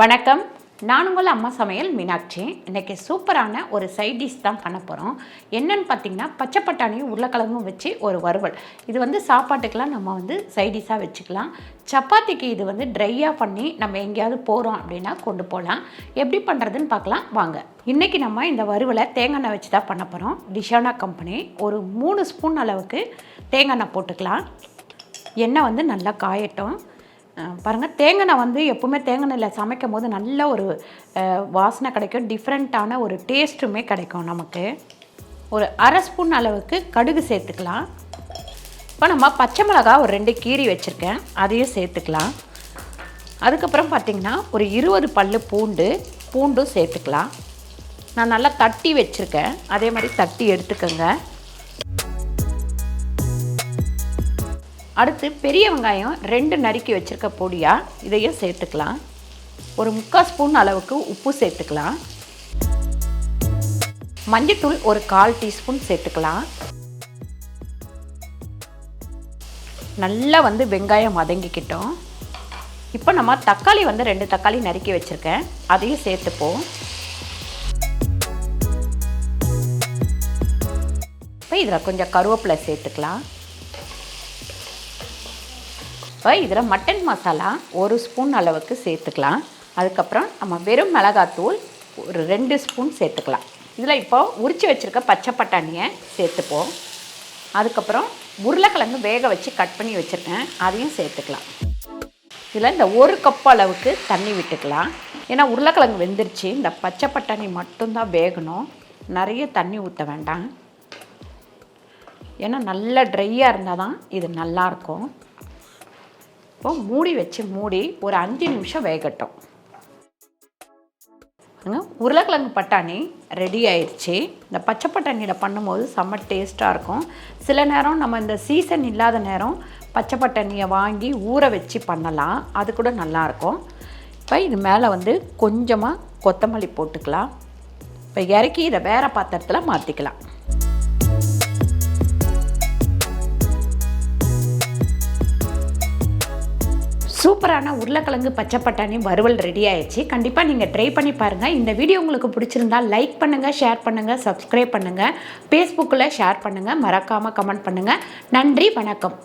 வணக்கம், நான் உங்கள் அம்மா சமையல் மீனாட்சி. இன்றைக்கி சூப்பரான ஒரு சைட் டிஷ் தான் பண்ண போகிறோம். என்னென்னு பார்த்தீங்கன்னா, பச்சை பட்டாணியும் உருளைக்கிழங்கும் வச்சு ஒரு வறுவல். இது சாப்பாட்டுக்கெலாம் நம்ம சைட் டிஷ்ஷாக வச்சுக்கலாம். சப்பாத்திக்கு இது ட்ரையாக பண்ணி நம்ம எங்கேயாவது போகிறோம் அப்படின்னா கொண்டு போகலாம். எப்படி பண்ணுறதுன்னு பார்க்கலாம் வாங்க. இன்றைக்கி நம்ம இந்த வறுவலை தேங்காய் எண்ணெய் வச்சு தான் பண்ண போகிறோம். டிசானோ கம்பெனி. ஒரு 3 ஸ்பூன் அளவுக்கு தேங்காய் எண்ணெய் போட்டுக்கலாம். எண்ணெய் நல்லா காயட்டும். பாருங்கள், தேங்காய் எப்போவுமே தேங்காய் எண்ணெயில் சமைக்கும் போது நல்ல ஒரு வாசனை கிடைக்கும், டிஃப்ரெண்ட்டான ஒரு டேஸ்ட்டுமே கிடைக்கும் நமக்கு. ஒரு அரை ஸ்பூன் அளவுக்கு கடுகு சேர்த்துக்கலாம். இப்போ நம்ம பச்சை மிளகா ஒரு 2 கீரி வச்சுருக்கேன், அதையும் சேர்த்துக்கலாம். அதுக்கப்புறம் பார்த்திங்கன்னா ஒரு 20 பல் பூண்டும் சேர்த்துக்கலாம். நான் நல்லா தட்டி வச்சுருக்கேன், அதே மாதிரி தட்டி எடுத்துக்கோங்க. அடுத்து பெரிய வெங்காயம் 2 நறுக்கி வச்சுருக்க பொடியாக இதையும் சேர்த்துக்கலாம். ஒரு 3/4 ஸ்பூன் அளவுக்கு உப்பு சேர்த்துக்கலாம். மஞ்சள்தூள் ஒரு 1/4 டீஸ்பூன் சேர்த்துக்கலாம். நல்லா வெங்காயம் வதங்கிக்கிட்டோம். இப்போ நம்ம தக்காளி 2 தக்காளி நறுக்கி வச்சுருக்கேன், அதையும் சேர்த்துப்போம். இப்போ இதில் கொஞ்சம் கருவேப்பிலை சேர்த்துக்கலாம். இப்போ இதில் மட்டன் மசாலா 1 ஸ்பூன் அளவுக்கு சேர்த்துக்கலாம். அதுக்கப்புறம் நம்ம வெறும் மிளகாத்தூள் ஒரு 2 ஸ்பூன் சேர்த்துக்கலாம். இதில் இப்போ உரித்து வச்சுருக்க பச்சை பட்டாணியை சேர்த்துப்போம். அதுக்கப்புறம் உருளைக்கிழங்கு வேக வச்சு கட் பண்ணி வச்சுருக்கேன், அதையும் சேர்த்துக்கலாம். இதில் இந்த 1 கப் அளவுக்கு தண்ணி விட்டுக்கலாம். ஏன்னா உருளைக்கிழங்கு வெந்துருச்சு, இந்த பச்சை பட்டாணி மட்டும்தான் வேகணும், நிறைய தண்ணி ஊற்ற வேண்டாம். ஏன்னா நல்லா ட்ரையாக இருந்தால் தான் இது நல்லாயிருக்கும். இப்போ மூடி ஒரு 5 நிமிஷம் வேகட்டும். உருளைக்கிழங்கு பட்டாணி ரெடி ஆயிடுச்சு. இந்த பச்சை பட்டாணியில் பண்ணும்போது செம்ம டேஸ்ட்டாக இருக்கும். சில நேரம் நம்ம இந்த சீசன் இல்லாத நேரம் பச்சை பட்டாணியை வாங்கி ஊற வச்சு பண்ணலாம், அது கூட நல்லாயிருக்கும். இப்போ இது மேலே கொஞ்சமாக கொத்தமல்லி போட்டுக்கலாம். இப்போ இறக்கி இதை வேறு பாத்திரத்தில் மாற்றிக்கலாம். சூப்பரான உருளைக்கிழங்கு பச்சை பட்டாணி வறுவல் ரெடி ஆயிடுச்சு. கண்டிப்பாக நீங்கள் ட்ரை பண்ணி பாருங்கள். இந்த வீடியோ உங்களுக்கு பிடிச்சிருந்தா லைக் பண்ணுங்கள், ஷேர் பண்ணுங்கள், சப்ஸ்கிரைப் பண்ணுங்கள், ஃபேஸ்புக்கில் ஷேர் பண்ணுங்கள், மறக்காமல் கமெண்ட் பண்ணுங்கள். நன்றி, வணக்கம்.